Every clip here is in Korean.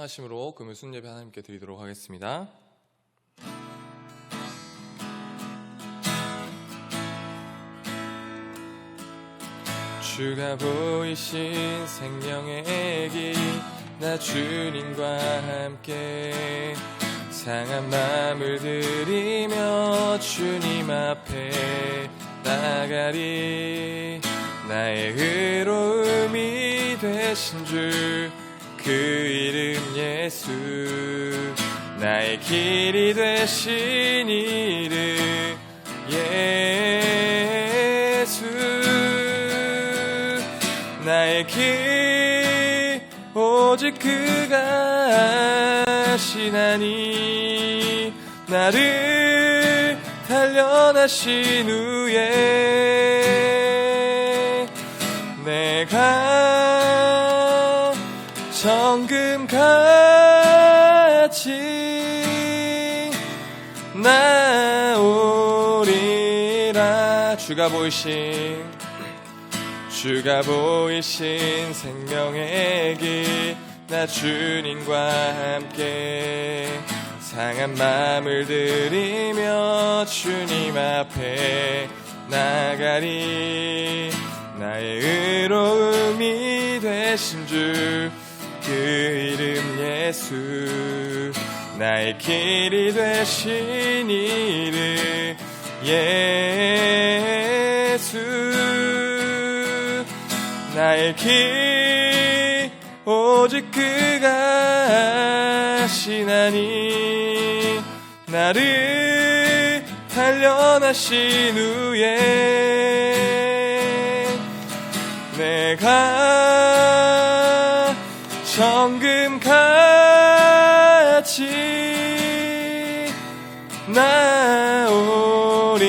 찬양하심으로 금요 순예배 하나님께 드리도록 하겠습니다. 주가 보이신 생명의 길, 나 주님과 함께 상한 마음을 들이며 주님 앞에 나가리. 나의 의로움이 되신 주 그 이름 예수, 나의 길이 되신 이름 예수. 나의 길 오직 그가 하시나니, 나를 단련하신 후에 내가 정금같이 나오리라. 주가 보이신 생명의 길, 나 주님과 함께 상한 마음을 들이며 주님 앞에 나가리. 나의 의로움이 되신 주 그 이름 예수, 나의 길이 되신 이름 예수. 나의 길 오직 그가 하시나니, 나를 단련하신 후에 내가 정금같이 나오리라.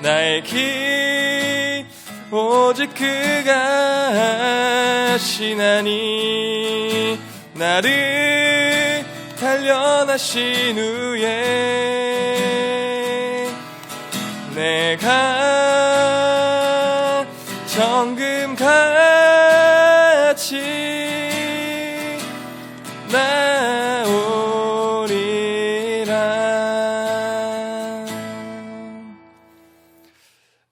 나의 길 오직 그가 하시나니, 나를 단련하신 후에 내가 정금같이 나오리라.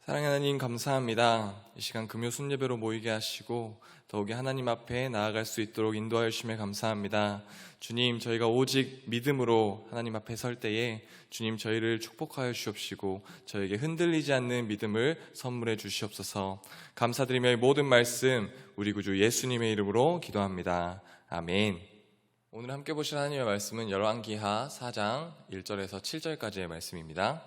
사랑하는 하나님, 감사합니다. 이 시간 금요 순예배로 모이게 하시고 더욱이 하나님 앞에 나아갈 수 있도록 인도하여 주심에 감사합니다. 주님, 저희가 오직 믿음으로 하나님 앞에 설 때에 주님 저희를 축복하여 주옵시고 저에게 흔들리지 않는 믿음을 선물해 주시옵소서. 감사드리며 이 모든 말씀 우리 구주 예수님의 이름으로 기도합니다. 아멘. 오늘 함께 보실 하나님의 말씀은 열왕기하 4장 1절에서 7절까지의 말씀입니다.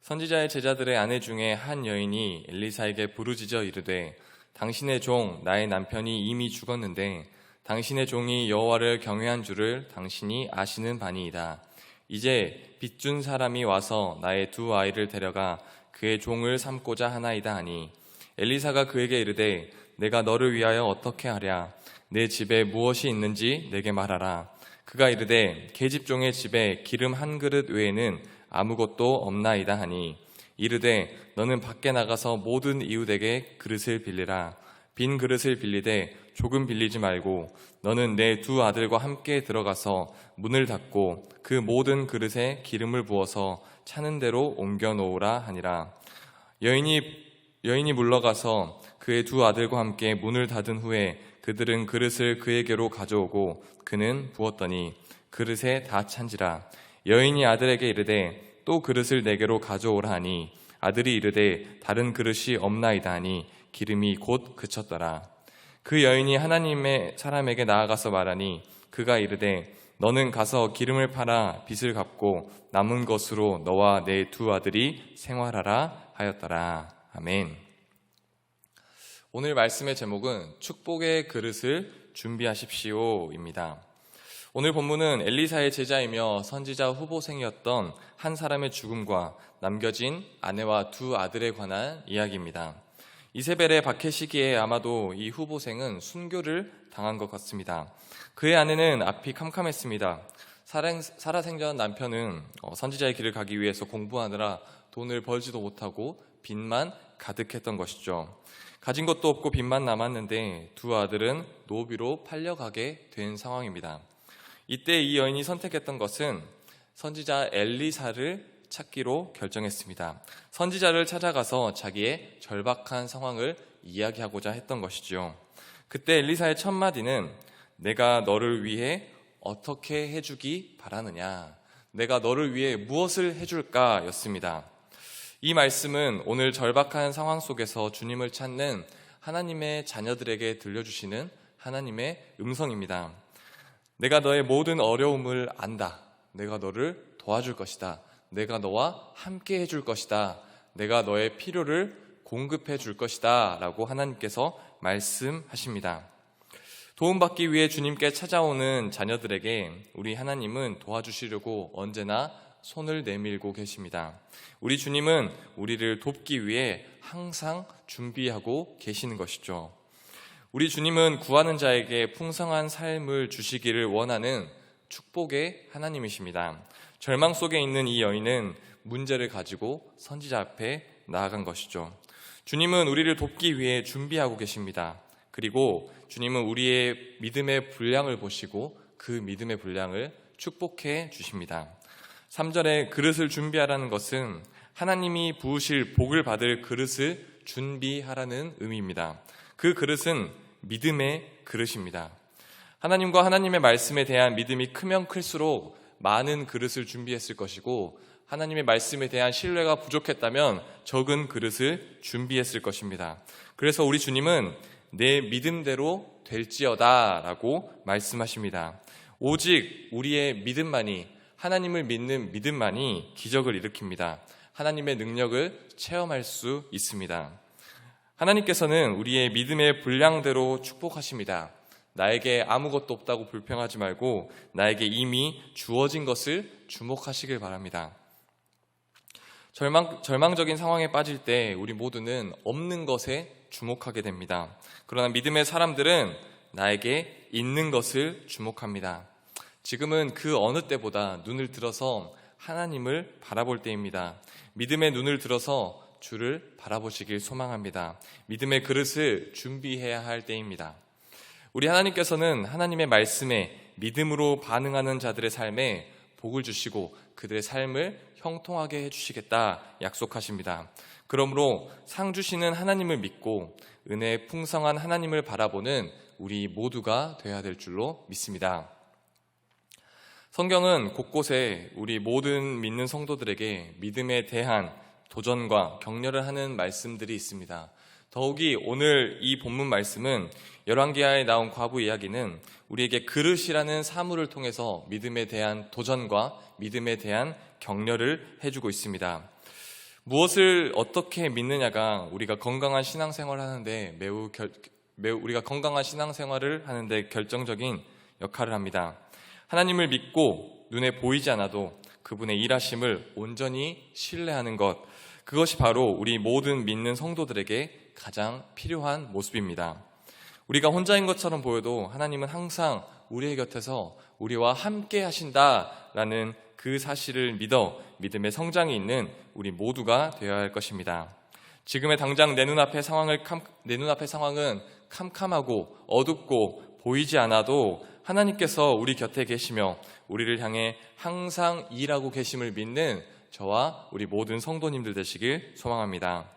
선지자의 제자들의 아내 중에 한 여인이 엘리사에게 부르짖어 이르되, 당신의 종 나의 남편이 이미 죽었는데 당신의 종이 여호와를 경외한 줄을 당신이 아시는 바니이다. 이제 빚준 사람이 와서 나의 두 아이를 데려가 그의 종을 삼고자 하나이다 하니, 엘리사가 그에게 이르되, 내가 너를 위하여 어떻게 하랴? 내 집에 무엇이 있는지 내게 말하라. 그가 이르되, 계집종의 집에 기름 한 그릇 외에는 아무것도 없나이다 하니, 이르되, 너는 밖에 나가서 모든 이웃에게 그릇을 빌리라. 빈 그릇을 빌리되 조금 빌리지 말고 너는 내 두 아들과 함께 들어가서 문을 닫고 그 모든 그릇에 기름을 부어서 차는 대로 옮겨 놓으라 하니라. 여인이 물러가서 그의 두 아들과 함께 문을 닫은 후에 그들은 그릇을 그에게로 가져오고 그는 부었더니 그릇에 다 찬지라. 여인이 아들에게 이르되, 또 그릇을 내게로 가져오라 하니, 아들이 이르되, 다른 그릇이 없나이다 하니 기름이 곧 그쳤더라. 그 여인이 하나님의 사람에게 나아가서 말하니, 그가 이르되, 너는 가서 기름을 팔아 빚을 갚고 남은 것으로 너와 내 두 아들이 생활하라 하였더라. 아멘. 오늘 말씀의 제목은 축복의 그릇을 준비하십시오입니다. 오늘 본문은 엘리사의 제자이며 선지자 후보생이었던 한 사람의 죽음과 남겨진 아내와 두 아들에 관한 이야기입니다. 이세벨의 박해 시기에 아마도 이 후보생은 순교를 당한 것 같습니다. 그의 아내는 앞이 캄캄했습니다. 살아생전 남편은 선지자의 길을 가기 위해서 공부하느라 돈을 벌지도 못하고 빚만 가득했던 것이죠. 가진 것도 없고 빚만 남았는데 두 아들은 노비로 팔려가게 된 상황입니다. 이때 이 여인이 선택했던 것은 선지자 엘리사를 찾기로 결정했습니다. 선지자를 찾아가서 자기의 절박한 상황을 이야기하고자 했던 것이죠. 그때 엘리사의 첫 마디는 내가 너를 위해 어떻게 해주기 바라느냐, 내가 너를 위해 무엇을 해줄까 였습니다. 이 말씀은 오늘 절박한 상황 속에서 주님을 찾는 하나님의 자녀들에게 들려주시는 하나님의 음성입니다. 내가 너의 모든 어려움을 안다. 내가 너를 도와줄 것이다. 내가 너와 함께 해줄 것이다. 내가 너의 필요를 공급해 줄 것이다 라고 하나님께서 말씀하십니다. 도움받기 위해 주님께 찾아오는 자녀들에게 우리 하나님은 도와주시려고 언제나 손을 내밀고 계십니다. 우리 주님은 우리를 돕기 위해 항상 준비하고 계시는 것이죠. 우리 주님은 구하는 자에게 풍성한 삶을 주시기를 원하는 축복의 하나님이십니다. 절망 속에 있는 이 여인은 문제를 가지고 선지자 앞에 나아간 것이죠. 주님은 우리를 돕기 위해 준비하고 계십니다. 그리고 주님은 우리의 믿음의 분량을 보시고 그 믿음의 분량을 축복해 주십니다. 3절에 그릇을 준비하라는 것은 하나님이 부으실 복을 받을 그릇을 준비하라는 의미입니다. 그 그릇은 믿음의 그릇입니다. 하나님과 하나님의 말씀에 대한 믿음이 크면 클수록 많은 그릇을 준비했을 것이고, 하나님의 말씀에 대한 신뢰가 부족했다면 적은 그릇을 준비했을 것입니다. 그래서 우리 주님은 내 믿음대로 될지어다 라고 말씀하십니다. 오직 우리의 믿음만이, 하나님을 믿는 믿음만이 기적을 일으킵니다. 하나님의 능력을 체험할 수 있습니다. 하나님께서는 우리의 믿음의 분량대로 축복하십니다. 나에게 아무것도 없다고 불평하지 말고 나에게 이미 주어진 것을 주목하시길 바랍니다. 절망적인 상황에 빠질 때 우리 모두는 없는 것에 주목하게 됩니다. 그러나 믿음의 사람들은 나에게 있는 것을 주목합니다. 지금은 그 어느 때보다 눈을 들어서 하나님을 바라볼 때입니다. 믿음의 눈을 들어서 주를 바라보시길 소망합니다. 믿음의 그릇을 준비해야 할 때입니다. 우리 하나님께서는 하나님의 말씀에 믿음으로 반응하는 자들의 삶에 복을 주시고 그들의 삶을 형통하게 해주시겠다 약속하십니다. 그러므로 상 주시는 하나님을 믿고 은혜의 풍성한 하나님을 바라보는 우리 모두가 되어야 될 줄로 믿습니다. 성경은 곳곳에 우리 모든 믿는 성도들에게 믿음에 대한 도전과 격려를 하는 말씀들이 있습니다. 더욱이 오늘 이 본문 말씀은 열왕기하에 나온 과부 이야기는 우리에게 그릇이라는 사물을 통해서 믿음에 대한 도전과 믿음에 대한 격려를 해주고 있습니다. 무엇을 어떻게 믿느냐가 우리가 건강한 신앙생활을 하는데 우리가 건강한 신앙생활을 하는데 결정적인 역할을 합니다. 하나님을 믿고 눈에 보이지 않아도 그분의 일하심을 온전히 신뢰하는 것, 그것이 바로 우리 모든 믿는 성도들에게 가장 필요한 모습입니다. 우리가 혼자인 것처럼 보여도 하나님은 항상 우리의 곁에서 우리와 함께 하신다라는 그 사실을 믿어 믿음의 성장이 있는 우리 모두가 되어야 할 것입니다. 지금의 당장 내 눈앞의 상황은 캄캄하고 어둡고 보이지 않아도 하나님께서 우리 곁에 계시며 우리를 향해 항상 일하고 계심을 믿는 저와 우리 모든 성도님들 되시길 소망합니다.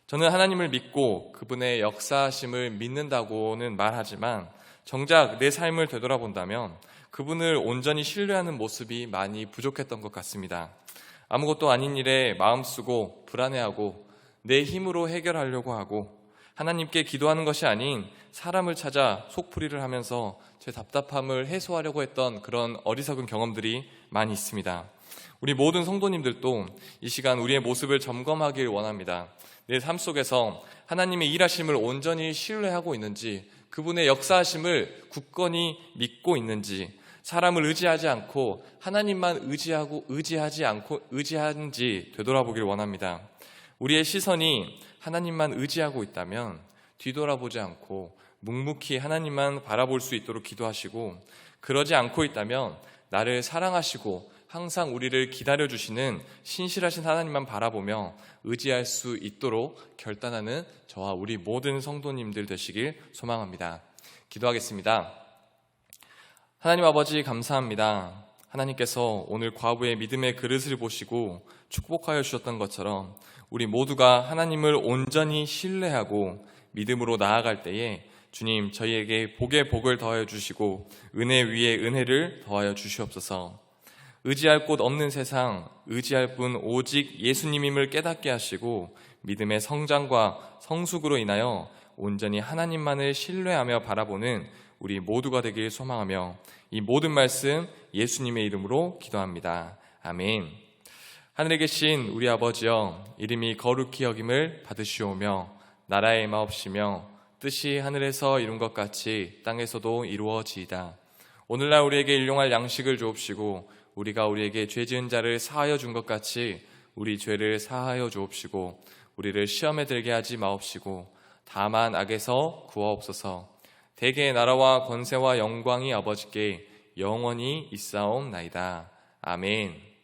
저는 하나님을 믿고 그분의 역사하심을 믿는다고는 말하지만 정작 내 삶을 되돌아본다면 그분을 온전히 신뢰하는 모습이 많이 부족했던 것 같습니다. 아무것도 아닌 일에 마음 쓰고 불안해하고 내 힘으로 해결하려고 하고 하나님께 기도하는 것이 아닌 사람을 찾아 속풀이를 하면서 제 답답함을 해소하려고 했던 그런 어리석은 경험들이 많이 있습니다. 우리 모든 성도님들도 이 시간 우리의 모습을 점검하길 원합니다. 내 삶 속에서 하나님의 일하심을 온전히 신뢰하고 있는지, 그분의 역사하심을 굳건히 믿고 있는지, 사람을 의지하지 않고 하나님만 의지하는지 되돌아보길 원합니다. 우리의 시선이 하나님만 의지하고 있다면 뒤돌아보지 않고 묵묵히 하나님만 바라볼 수 있도록 기도하시고, 그러지 않고 있다면 나를 사랑하시고 항상 우리를 기다려주시는 신실하신 하나님만 바라보며 의지할 수 있도록 결단하는 저와 우리 모든 성도님들 되시길 소망합니다. 기도하겠습니다. 하나님 아버지 감사합니다. 하나님께서 오늘 과부의 믿음의 그릇을 보시고 축복하여 주셨던 것처럼 우리 모두가 하나님을 온전히 신뢰하고 믿음으로 나아갈 때에 주님, 저희에게 복에 복을 더하여 주시고 은혜 위에 은혜를 더하여 주시옵소서. 의지할 곳 없는 세상, 의지할 분 오직 예수님임을 깨닫게 하시고 믿음의 성장과 성숙으로 인하여 온전히 하나님만을 신뢰하며 바라보는 우리 모두가 되길 소망하며 이 모든 말씀 예수님의 이름으로 기도합니다. 아멘. 하늘에 계신 우리 아버지여, 이름이 거룩히 여김을 받으시오며 나라의 마옵시며 뜻이 하늘에서 이룬 것 같이 땅에서도 이루어지이다. 오늘날 우리에게 일용할 양식을 주옵시고 우리가 우리에게 죄 지은 자를 사하여 준 것 같이 우리 죄를 사하여 주옵시고 우리를 시험에 들게 하지 마옵시고 다만 악에서 구하옵소서. 대개의 나라와 권세와 영광이 아버지께 영원히 있사옵나이다. 아멘.